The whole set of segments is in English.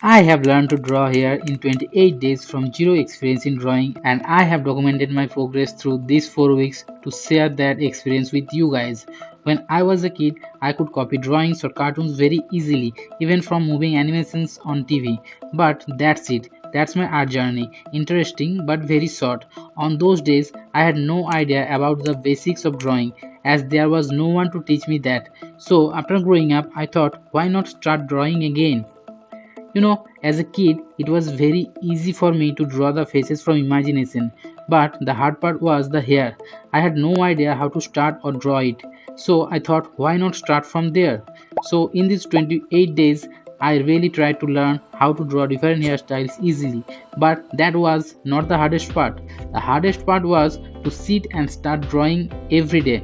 I have learned to draw hair in 28 days from zero experience in drawing, and I have documented my progress through these 4 weeks to share that experience with you guys. When I was a kid, I could copy drawings or cartoons very easily, even from moving animations on TV. But that's it. That's my art journey. Interesting but very short. On those days, I had no idea about the basics of drawing, as there was no one to teach me that. So, after growing up, I thought, why not start drawing again? As a kid, it was very easy for me to draw the faces from imagination, but the hard part was the hair. I had no idea how to start or draw it, so I thought, why not start from there? So, in these 28 days, I really tried to learn how to draw different hairstyles easily, but that was not the hardest part. The hardest part was to sit and start drawing every day.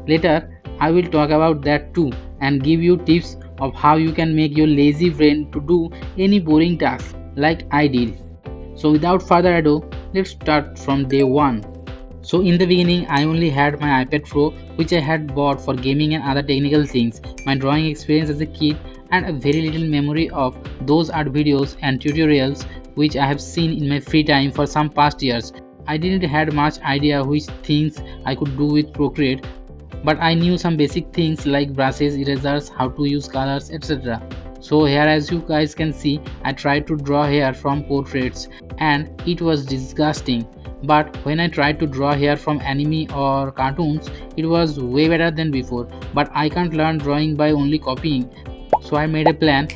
Later, I will talk about that too and give you tips of how you can make your lazy brain to do any boring task like I did. So without further ado, let's start from day 1. So in the beginning, I only had my iPad Pro, which I had bought for gaming and other technical things, my drawing experience as a kid, and a very little memory of those art videos and tutorials which I have seen in my free time for some past years. I didn't had much idea which things I could do with Procreate, but I knew some basic things like brushes, erasers, how to use colors, etc. So here, as you guys can see, I tried to draw hair from portraits and it was disgusting. But when I tried to draw hair from anime or cartoons, it was way better than before. But I can't learn drawing by only copying. So I made a plan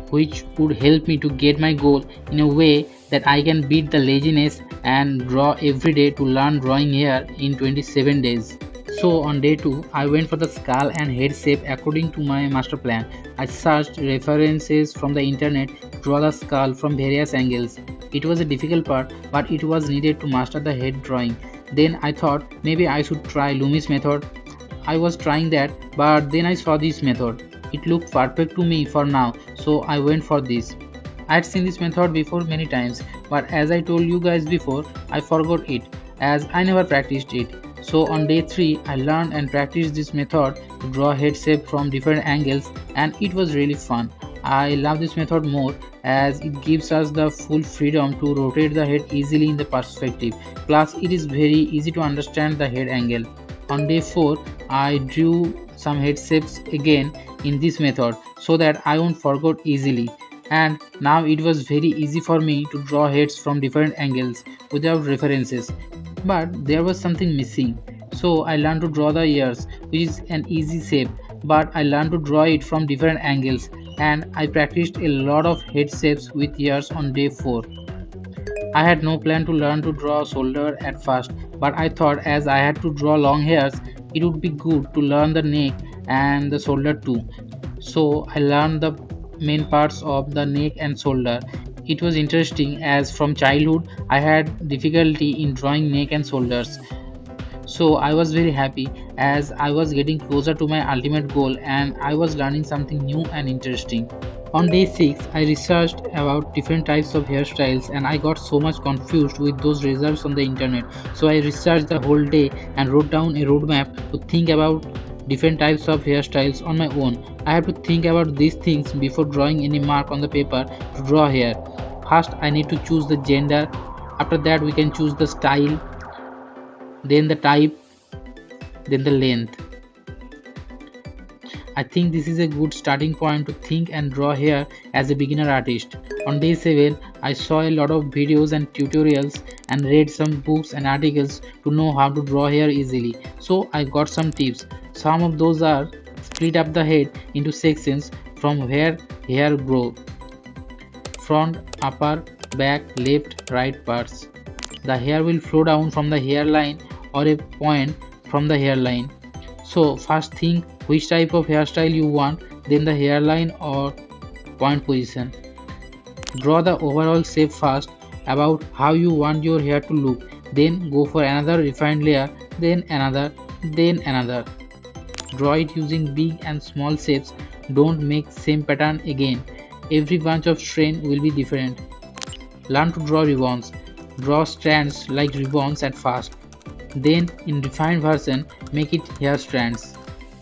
which would help me to get my goal in a way that I can beat the laziness and draw every day to learn drawing hair in 27 days. So on day 2, I went for the skull and head shape according to my master plan. I searched references from the internet to draw the skull from various angles. It was a difficult part, but it was needed to master the head drawing. Then I thought maybe I should try Lumi's method. I was trying that, but then I saw this method. It looked perfect to me for now, so I went for this. I had seen this method before many times, but as I told you guys before, I forgot it as I never practiced it. So on day 3, I learned and practiced this method to draw head shape from different angles, and it was really fun. I love this method more as it gives us the full freedom to rotate the head easily in the perspective. Plus it is very easy to understand the head angle. On day 4, I drew some head shapes again in this method so that I won't forget easily. And now it was very easy for me to draw heads from different angles without references. But there was something missing. So I learned to draw the ears, which is an easy shape, but I learned to draw it from different angles, and I practiced a lot of head shapes with ears on day 4. I had no plan to learn to draw shoulder at first, but I thought as I had to draw long hairs, it would be good to learn the neck and the shoulder too. So I learned the main parts of the neck and shoulder. It was interesting as from childhood I had difficulty in drawing neck and shoulders. So I was very happy as I was getting closer to my ultimate goal and I was learning something new and interesting. On day 6, I researched about different types of hairstyles and I got so much confused with those results on the internet. So I researched the whole day and wrote down a roadmap to think about different types of hairstyles on my own. I have to think about these things before drawing any mark on the paper to draw hair. First, I need to choose the gender. After that, we can choose the style, then the type, then the length. I think this is a good starting point to think and draw hair as a beginner artist. On day 7, I saw a lot of videos and tutorials and read some books and articles to know how to draw hair easily. So I got some tips. Some of those are split up the head into sections from where hair grow. Front, upper, back, left, right parts. The hair will flow down from the hairline or a point from the hairline. So first think which type of hairstyle you want, then the hairline or point position. Draw the overall shape first about how you want your hair to look, then go for another refined layer, then another, then another. Draw it using big and small shapes, don't make same pattern again. Every bunch of strain will be different. Learn to draw ribbons. Draw strands like ribbons at first. Then in refined version, make it hair strands.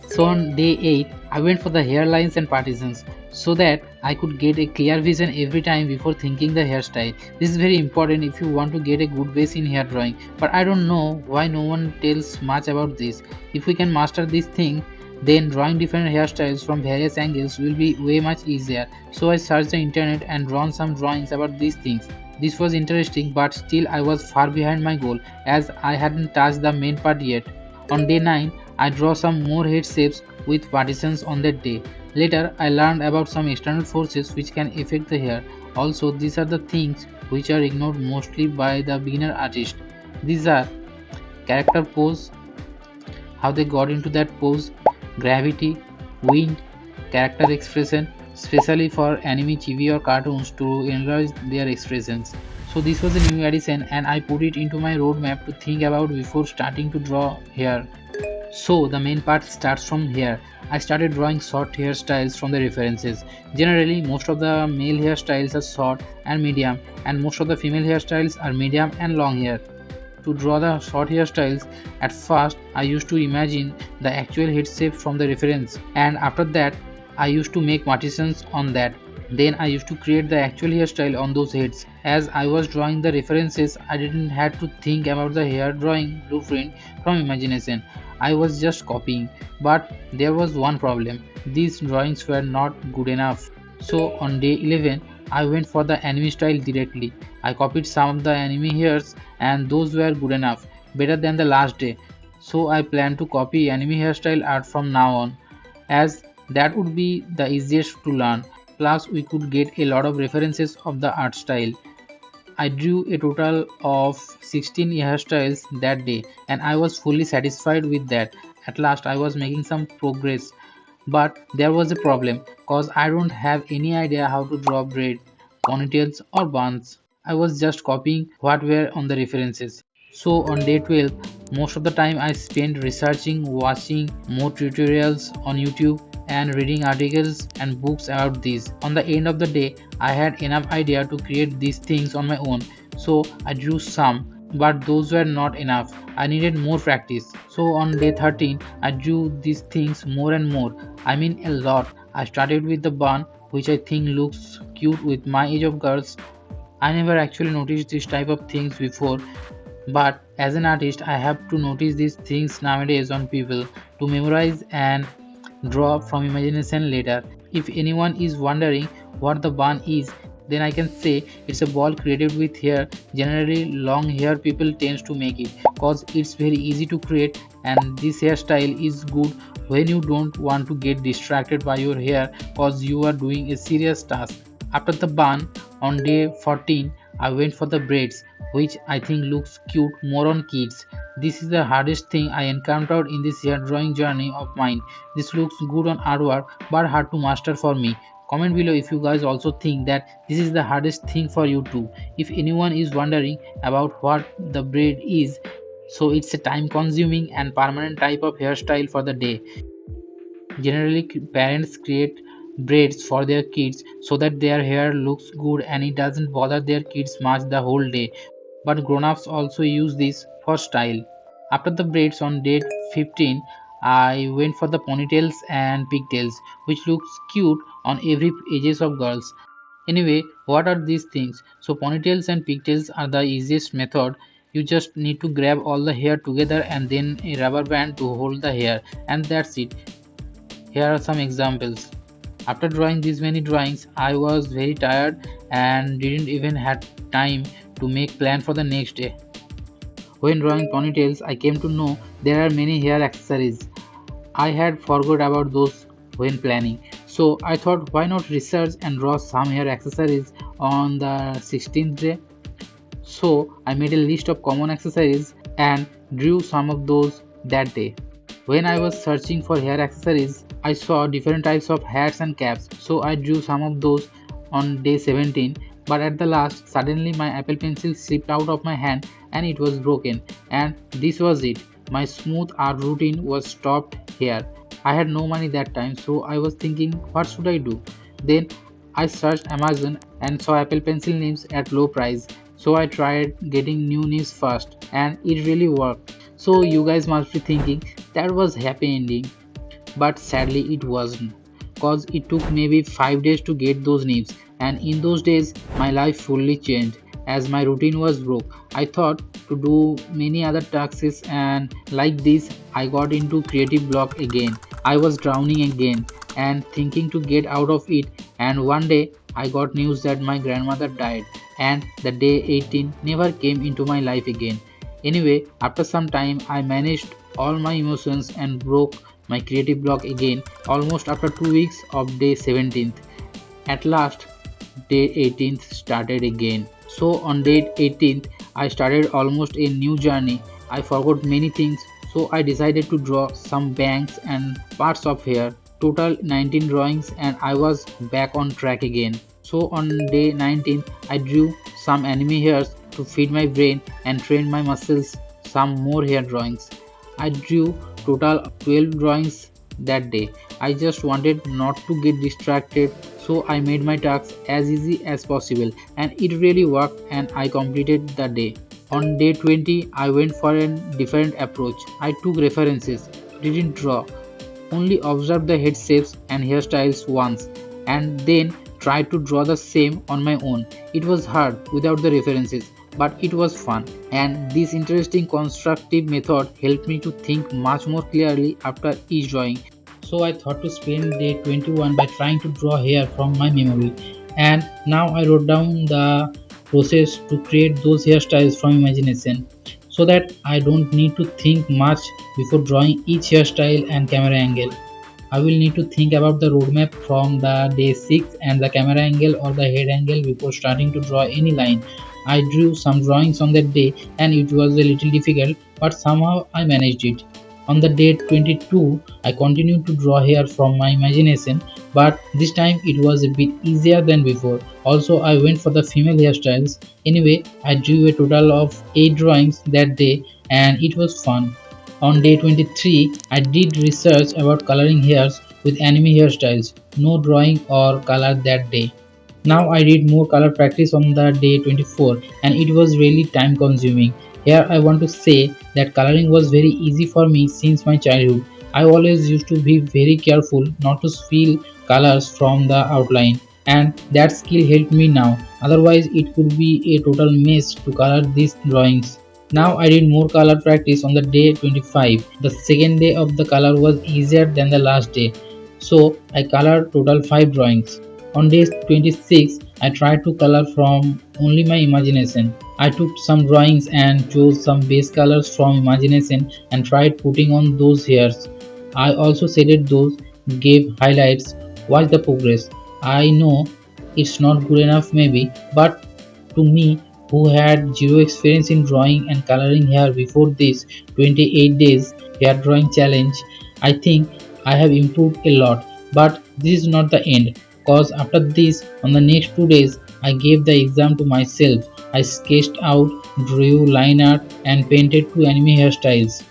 So on day 8, I went for the hairlines and partitions. so that I could get a clear vision every time before thinking the hairstyle. This is very important if you want to get a good base in hair drawing. But I don't know why no one tells much about this. If we can master this thing, then drawing different hairstyles from various angles will be way much easier. So I searched the internet and drawn some drawings about these things. This was interesting, but still I was far behind my goal as I hadn't touched the main part yet. On day 9, I draw some more head shapes with partitions on that day. Later, I learned about some external forces which can affect the hair. Also, these are the things which are ignored mostly by the beginner artist. These are character pose, how they got into that pose, gravity, wind, character expression, especially for anime, TV or cartoons to enlarge their expressions. So this was a new addition and I put it into my roadmap to think about before starting to draw here. So the main part starts from here. I started drawing short hairstyles from the references. Generally, most of the male hairstyles are short and medium, and most of the female hairstyles are medium and long hair. To draw the short hairstyles, at first I used to imagine the actual head shape from the reference, and after that, I used to make partitions on that. Then I used to create the actual hairstyle on those heads. As I was drawing the references, I didn't have to think about the hair drawing blueprint from imagination. I was just copying. But there was one problem. These drawings were not good enough. So on day 11, I went for the anime style directly. I copied some of the anime hairs and those were good enough, better than the last day. So I plan to copy anime hairstyle art from now on, as that would be the easiest to learn. Plus, we could get a lot of references of the art style. I drew a total of 16 hairstyles that day, and I was fully satisfied with that. At last, I was making some progress, but there was a problem cause I don't have any idea how to draw braid, ponytails, or buns. I was just copying what were on the references. So on day 12, most of the time I spent researching, watching more tutorials on YouTube, and reading articles and books about these. On the end of the day, I had enough idea to create these things on my own. So I drew some, but those were not enough. I needed more practice. So on day 13, I drew these things more and more. I mean a lot. I started with the bun, which I think looks cute with my age of girls. I never actually noticed this type of things before, but as an artist, I have to notice these things nowadays on people to memorize and draw from imagination later. If anyone is wondering what the bun is, then I can say it's a ball created with hair. Generally, long hair people tends to make it cause it's very easy to create, and this hairstyle is good when you don't want to get distracted by your hair cause you are doing a serious task. After the bun, on day 14, I went for the braids, which I think looks cute more on kids. This is the hardest thing I encountered in this hair drawing journey of mine. This looks good on artwork but hard to master for me. Comment below if you guys also think that this is the hardest thing for you too. If anyone is wondering about what the braid is, so it's a time consuming and permanent type of hairstyle for the day. Generally, parents create braids for their kids so that their hair looks good and it doesn't bother their kids much the whole day. But grown-ups also use this for style. After the braids on day 15, I went for the ponytails and pigtails, which looks cute on every ages of girls. Anyway, what are these things? So ponytails and pigtails are the easiest method. You just need to grab all the hair together and then a rubber band to hold the hair, and that's it. Here are some examples. After drawing these many drawings, I was very tired and didn't even have time to make plan for the next day. When drawing ponytails, I came to know there are many hair accessories. I had forgot about those when planning. So I thought why not research and draw some hair accessories on the 16th day. So I made a list of common accessories and drew some of those that day. When I was searching for hair accessories, I saw different types of hats and caps, so I drew some of those on day 17. But at the last, suddenly my Apple Pencil slipped out of my hand and it was broken. And this was it. My smooth art routine was stopped here. I had no money that time, so I was thinking, what should I do? Then I searched Amazon and saw Apple Pencil names at low price. So I tried getting new names first, and it really worked. So you guys must be thinking that was happy ending, but sadly it wasn't. cause it took maybe 5 days to get those names, and in those days my life fully changed as my routine was broke. I thought to do many other tasks, and like this I got into creative block again. I was drowning again and thinking to get out of it, and one day I got news that my grandmother died, and the day 18 never came into my life again. Anyway, after some time I managed all my emotions and broke my creative block again almost after 2 weeks of day 17th. At last, day 18th started again. So on day 18th, I started almost a new journey. I forgot many things, so I decided to draw some bangs and parts of hair. Total 19 drawings, and I was back on track again. So on day 19th, I drew some anime hairs to feed my brain and train my muscles. Some more hair drawings. I drew total 12 drawings that day. I just wanted not to get distracted, so I made my tasks as easy as possible, and it really worked and I completed the day. On day 20, I went for a different approach. I took references, didn't draw, only observed the head shapes and hairstyles once, and then tried to draw the same on my own. It was hard without the references, but it was fun, and this interesting constructive method helped me to think much more clearly after each drawing. So I thought to spend day 21 by trying to draw hair from my memory, and now I wrote down the process to create those hairstyles from imagination, so that I don't need to think much before drawing each hairstyle and camera angle. I will need to think about the roadmap from the day 6 and the camera angle or the head angle before starting to draw any line. I drew some drawings on that day, and it was a little difficult, but somehow I managed it. On the day 22, I continued to draw hair from my imagination, but this time it was a bit easier than before. Also, I went for the female hairstyles. Anyway, I drew a total of 8 drawings that day, and it was fun. On day 23, I did research about coloring hairs with anime hairstyles. No drawing or color that day. Now I did more color practice on the day 24, and it was really time consuming. Here I want to say that coloring was very easy for me since my childhood. I always used to be very careful not to spill colors from the outline, and that skill helped me now. Otherwise it could be a total mess to color these drawings. Now I did more color practice on the day 25. The second day of the color was easier than the last day. So I colored total 5 drawings. On day 26, I tried to color from only my imagination. I took some drawings and chose some base colors from imagination and tried putting on those hairs. I also shaded those, gave highlights, watched the progress. I know it's not good enough maybe, but to me, who had zero experience in drawing and coloring hair before this 28 days hair drawing challenge, I think I have improved a lot. But this is not the end, cause after this, on the next 2 days, I gave the exam to myself. I sketched out, drew line art, and painted 2 anime hairstyles.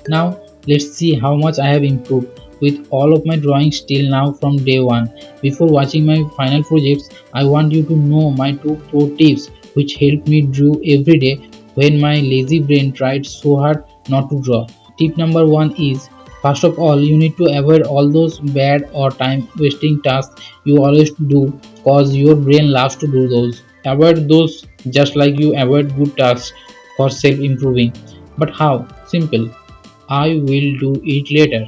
Now let's see how much I have improved with all of my drawings till now from day 1. Before watching my final projects, I want you to know my 2 pro tips which help me draw every day when my lazy brain tried so hard not to draw. Tip number 1 is, first of all, you need to avoid all those bad or time wasting tasks you always do, cause your brain loves to do those. Avoid those just like you avoid good tasks for self improving. But how? Simple. I will do it later.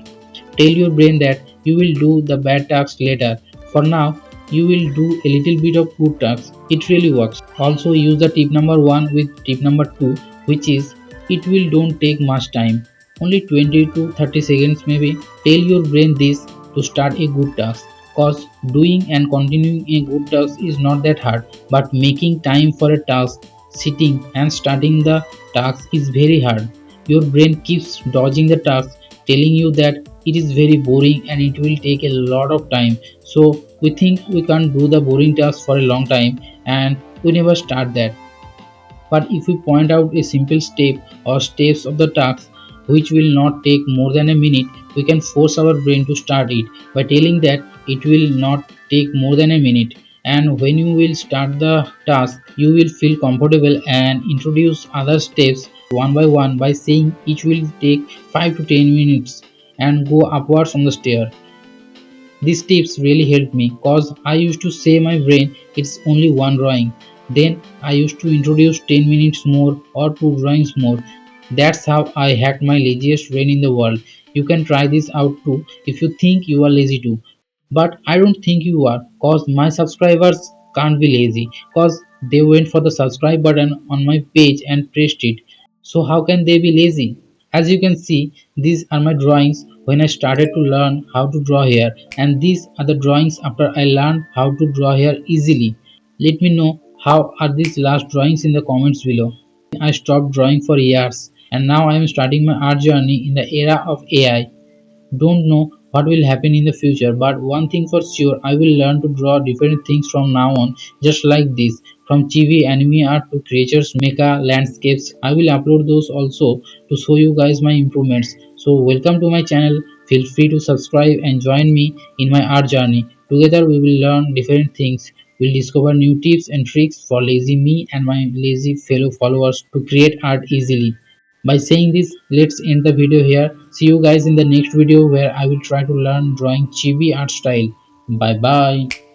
Tell your brain that you will do the bad tasks later. For now, you will do a little bit of good tasks. It really works. Also use the tip number 1 with tip number 2, which is, it will don't take much time. Only 20 to 30 seconds maybe. Tell your brain this to start a good task. Cause doing and continuing a good task is not that hard, but making time for a task, sitting and starting the task is very hard. Your brain keeps dodging the task, telling you that it is very boring and it will take a lot of time. So we think we can't do the boring task for a long time, and we never start that. But if we point out a simple step or steps of the task which will not take more than a minute, we can force our brain to start it by telling that it will not take more than a minute. And when you will start the task, you will feel comfortable and introduce other steps one by saying each will take 5 to 10 minutes and go upwards on the stair. These tips really helped me cause I used to say my brain it's only one drawing. Then I used to introduce 10 minutes more or 2 drawings more. That's how I hacked my laziest brain in the world. You can try this out too if you think you are lazy too. But I don't think you are cause my subscribers can't be lazy cause they went for the subscribe button on my page and pressed it. So how can they be lazy? As you can see, these are my drawings when I started to learn how to draw hair, and these are the drawings after I learned how to draw hair easily. Let me know how are these last drawings in the comments below. I stopped drawing for years and now I am starting my art journey in the era of AI. Don't know what will happen in the future, but one thing for sure, I will learn to draw different things from now on, just like this. From chibi anime art to creatures, mecha, landscapes, I will upload those also to show you guys my improvements. So, welcome to my channel. Feel free to subscribe and join me in my art journey. Together, we will learn different things. We'll discover new tips and tricks for lazy me and my lazy fellow followers to create art easily. By saying this, let's end the video here. See you guys in the next video where I will try to learn drawing chibi art style. Bye bye.